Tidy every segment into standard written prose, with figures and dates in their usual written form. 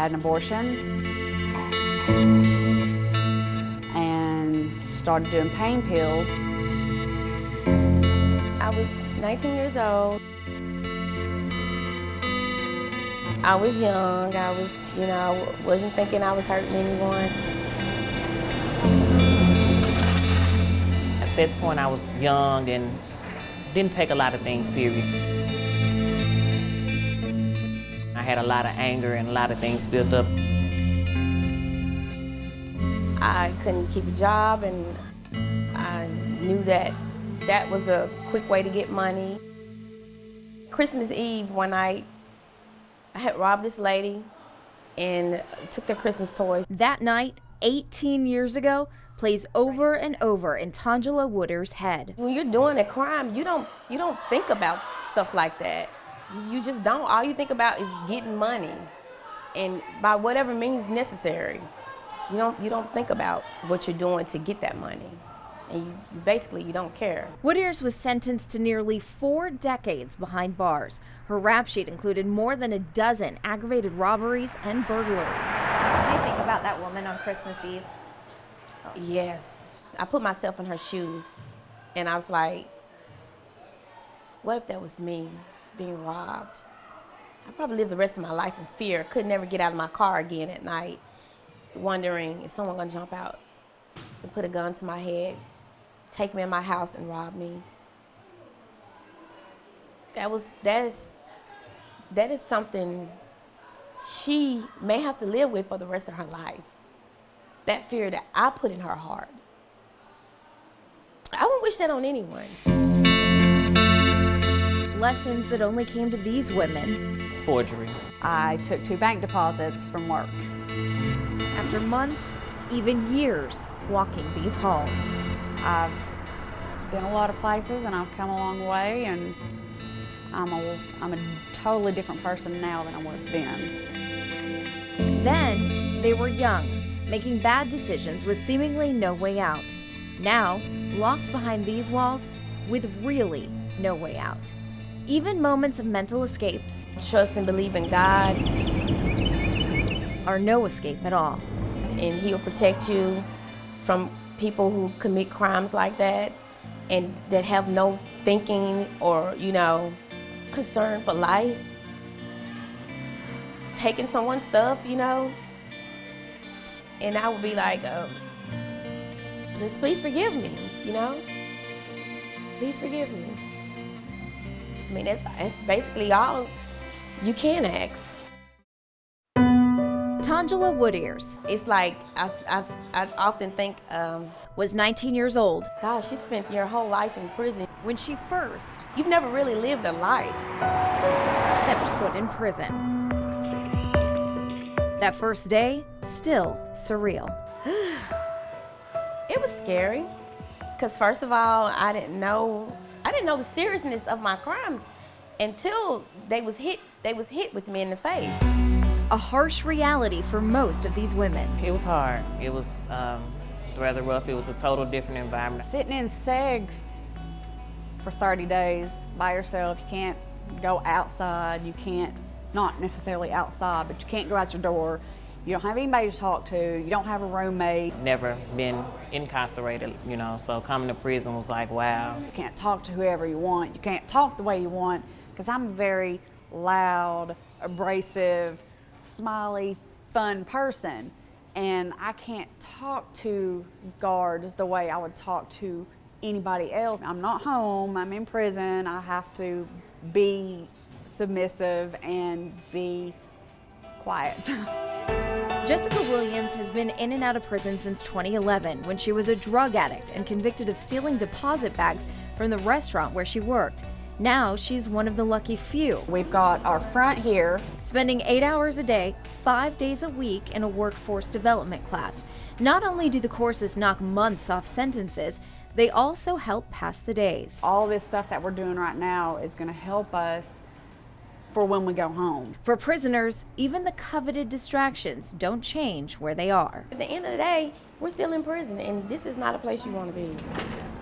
had an abortion and started doing pain pills. I was 19 years old. I was young. I wasn't thinking I was hurting anyone. At that point, I was young and didn't take a lot of things serious. I had a lot of anger and a lot of things built up. I couldn't keep a job, and I knew that that was a quick way to get money. Christmas Eve, one night, I had robbed this lady and took their Christmas toys. That night, 18 years ago, plays over and over in Tangela Wooder's head. When you're doing a crime, you don't think about stuff like that. You just don't. All you think about is getting money, and by whatever means necessary. You don't think about what you're doing to get that money, and you don't care. Wooders was sentenced to nearly 4 decades behind bars. Her rap sheet included more than a dozen aggravated robberies and burglaries. What do you think about that woman on Christmas Eve? Yes. I put myself in her shoes, and I was like, what if that was me being robbed? I'd probably live the rest of my life in fear. Could never get out of my car again at night, wondering, is someone gonna jump out and put a gun to my head, take me in my house and rob me? That is something she may have to live with for the rest of her life. That fear that I put in her heart. I wouldn't wish that on anyone. Lessons that only came to these women Forgery. I took 2 bank deposits from work. after months, even years, walking these halls. I've been a lot of places and I've come a long way, and I'm a totally different person now than I was then. Then, they were young, making bad decisions with seemingly no way out. Now, locked behind these walls with really no way out. Even moments of mental escapes Trust and believe in God, are no escape at all. and He'll protect you from people who commit crimes like that and that have no thinking or, concern for life. Taking someone's stuff, and I would be like, just please forgive me, Please forgive me. I mean, that's basically all you can ask. Tangela Wooders It's like, I often think, was 19 years old gosh, you spent your whole life in prison. when she first You've never really lived a life. stepped foot in prison. That first day, still surreal. It was scary, because first of all, I didn't know the seriousness of my crimes until they was hit with me in the face. A harsh reality for most of these women. It was hard. It was rather rough. It was a total different environment. Sitting in seg for 30 days by yourself, you can't go outside, you can't, not necessarily outside, but you can't go out your door. You don't have anybody to talk to, you don't have a roommate. Never been incarcerated, so coming to prison was like, wow. You can't talk to whoever you want, you can't talk the way you want, because I'm a very loud, abrasive, smiley, fun person, and I can't talk to guards the way I would talk to anybody else. I'm not home, I'm in prison, I have to be submissive and be quiet. Jessica Williams has been in and out of prison since 2011 when she was a drug addict and convicted of stealing deposit bags from the restaurant where she worked. Now she's one of the lucky few, We've got our front here. spending 8 hours a day, 5 days a week in a workforce development class. Not only do the courses knock months off sentences, they also help pass the days. All this stuff that we're doing right now is going to help us for when we go home. For prisoners, even the coveted distractions don't change where they are. At the end of the day, we're still in prison, and this is not a place you want to be.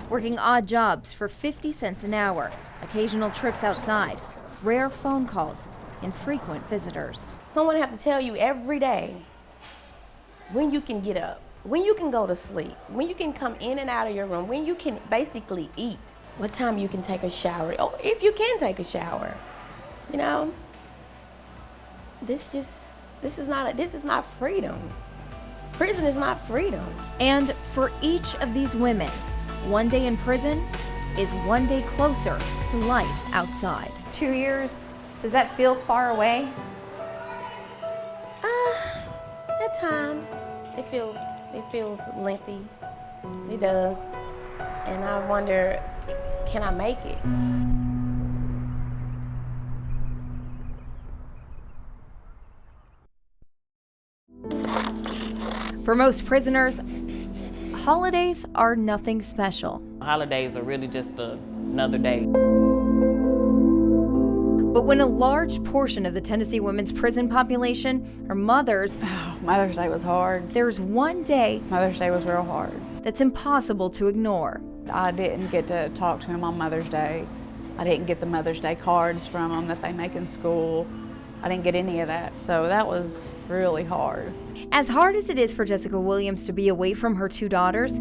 Working odd jobs for 50 cents an hour, occasional trips outside, rare phone calls, infrequent visitors. Someone have to tell you every day when you can get up, when you can go to sleep, when you can come in and out of your room, when you can basically eat, what time you can take a shower, or if you can take a shower. You know, this is not freedom. Prison is not freedom. And for each of these women, one day in prison is one day closer to life outside. 2 years, does that feel far away? At times, it feels lengthy. It does. And I wonder, can I make it? For most prisoners, holidays are nothing special. Holidays are really just another day. But when a large portion of the Tennessee women's prison population are mothers, Oh, Mother's Day was hard. there's one day Mother's Day was real hard. that's impossible to ignore. I didn't get to talk to him on Mother's Day. I didn't get the Mother's Day cards from them that they make in school. I didn't get any of that. So that was really hard. As hard as it is for Jessica Williams to be away from her two daughters,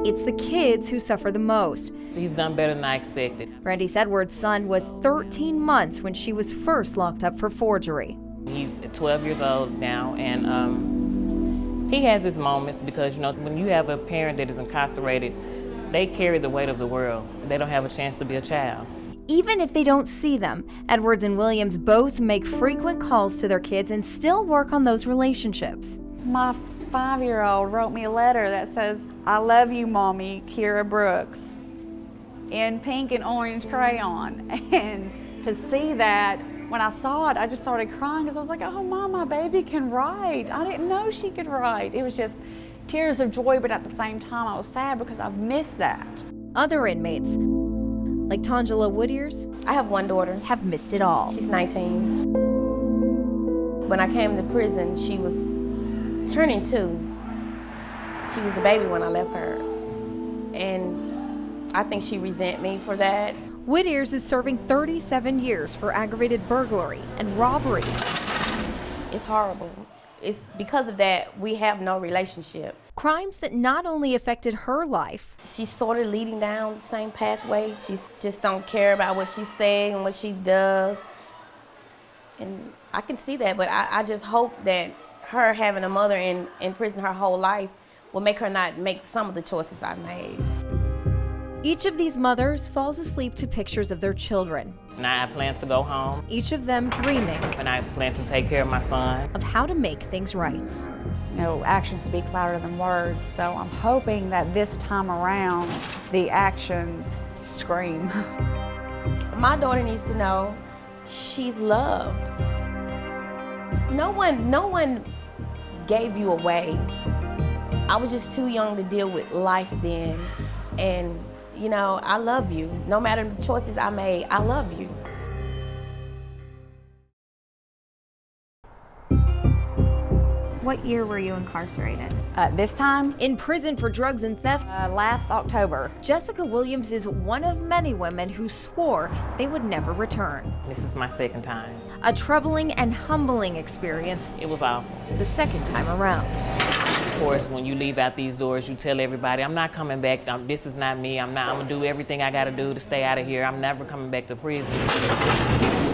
it's the kids who suffer the most. He's done better than I expected. Brandy's Edwards' son was 13 months when she was first locked up for forgery. He's 12 years old now, and he has his moments because, you know, when you have a parent that is incarcerated, they carry the weight of the world. They don't have a chance to be a child. Even if they don't see them, Edwards and Williams both make frequent calls to their kids and still work on those relationships. My 5-year-old wrote me a letter that says, "I love you, Mommy, Kira Brooks," in pink and orange crayon. And to see that, when I saw it, I just started crying because I was like, oh, Mom, my baby can write. I didn't know she could write. It was just tears of joy, but at the same time, I was sad because I've missed that. Other inmates, like Tangela Whittiers, I have one daughter. have missed it all. She's 19. When I came to prison, she was turning 2. She was a baby when I left her. And I think she resent me for that. Whittiers is serving 37 years for aggravated burglary and robbery. It's horrible. It's because of that we have no relationship. Crimes that not only affected her life, She's sort of leading down the same pathway. She just don't care about what she's saying and what she does. And I can see that, but I just hope that her having a mother in prison her whole life will make her not make some of the choices I made. each of these mothers falls asleep to pictures of their children, Now I plan to go home, each of them dreaming and I plan to take care of my son. of how to make things right. You know, actions speak louder than words, so I'm hoping that this time around, the actions scream. My daughter needs to know she's loved. No one gave you away. I was just too young to deal with life then. And, you know, I love you. No matter the choices I made, I love you. What year were you incarcerated? This time, In prison for drugs and theft, last October. Jessica Williams is one of many women who swore they would never return. This is my second time. A troubling and humbling experience It was awful. the second time around. Of course, when you leave out these doors, you tell everybody, I'm not coming back. This is not me. I'm gonna do everything I gotta do to stay out of here. I'm never coming back to prison.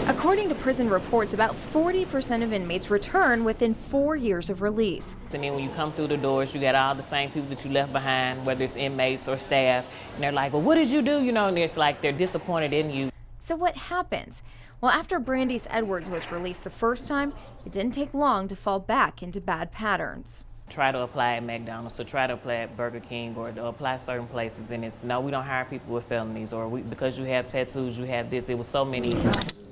According to prison reports, about 40% of inmates return within 4 years of release. And then when you come through the doors, you got all the same people that you left behind, whether it's inmates or staff, and they're like, well, what did you do? You know, and it's like they're disappointed in you. So what happens? Well, after Brandy's Edwards was released the first time, it didn't take long to fall back into bad patterns. Try to apply at McDonald's, to try to apply at Burger King, or to apply certain places, and it's, no, we don't hire people with felonies, or because you have tattoos, you have this. It was so many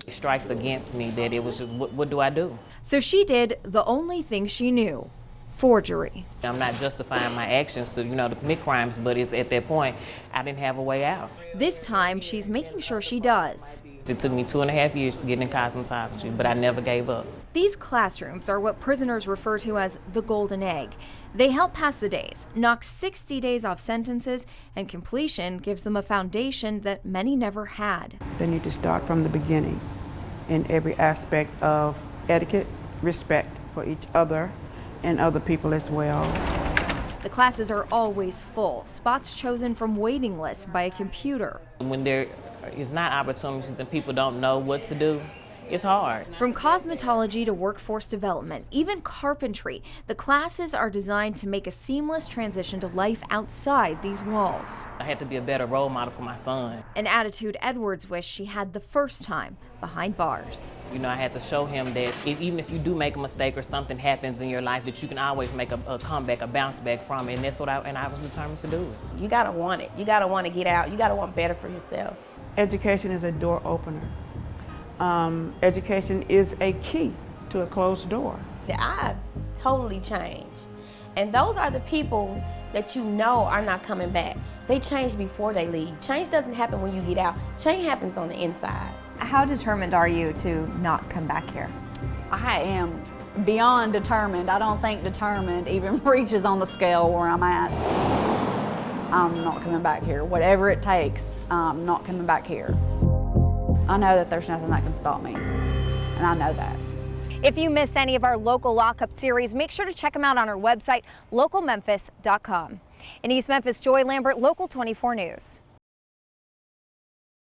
strikes against me that it was just, what do I do? So she did the only thing she knew: forgery. I'm not justifying my actions to, to commit crimes, but it's at that point, I didn't have a way out. This time, she's making sure she does. It took me 2.5 years to get in cosmetology, but I never gave up. These classrooms are what prisoners refer to as the golden egg. They help pass the days, knock 60 days off sentences, and completion gives them a foundation that many never had. They need to start from the beginning in every aspect of etiquette, respect for each other and other people as well. The classes are always full, spots chosen from waiting lists by a computer. When there is not opportunities and people don't know what to do, it's hard. From cosmetology to workforce development, even carpentry, the classes are designed to make a seamless transition to life outside these walls. I had to be a better role model for my son. An attitude Edwards wished she had the first time behind bars. You know, I had to show him that even if you do make a mistake or something happens in your life, that you can always make a comeback, a bounce back from it, and that's what I was determined to do. You gotta want it. You gotta want to get out. You gotta want better for yourself. Education is a door opener. Education is a key to a closed door. I've totally changed. And those are the people that you know are not coming back. They change before they leave. Change doesn't happen when you get out. Change happens on the inside. How determined are you to not come back here? I am beyond determined. I don't think determined even reaches on the scale where I'm at. I'm not coming back here. Whatever it takes, I'm not coming back here. I know that there's nothing that can stop me, and I know that. If you missed any of our local lockup series, make sure to check them out on our website, localmemphis.com. In East Memphis, Joy Lambert, Local 24 News.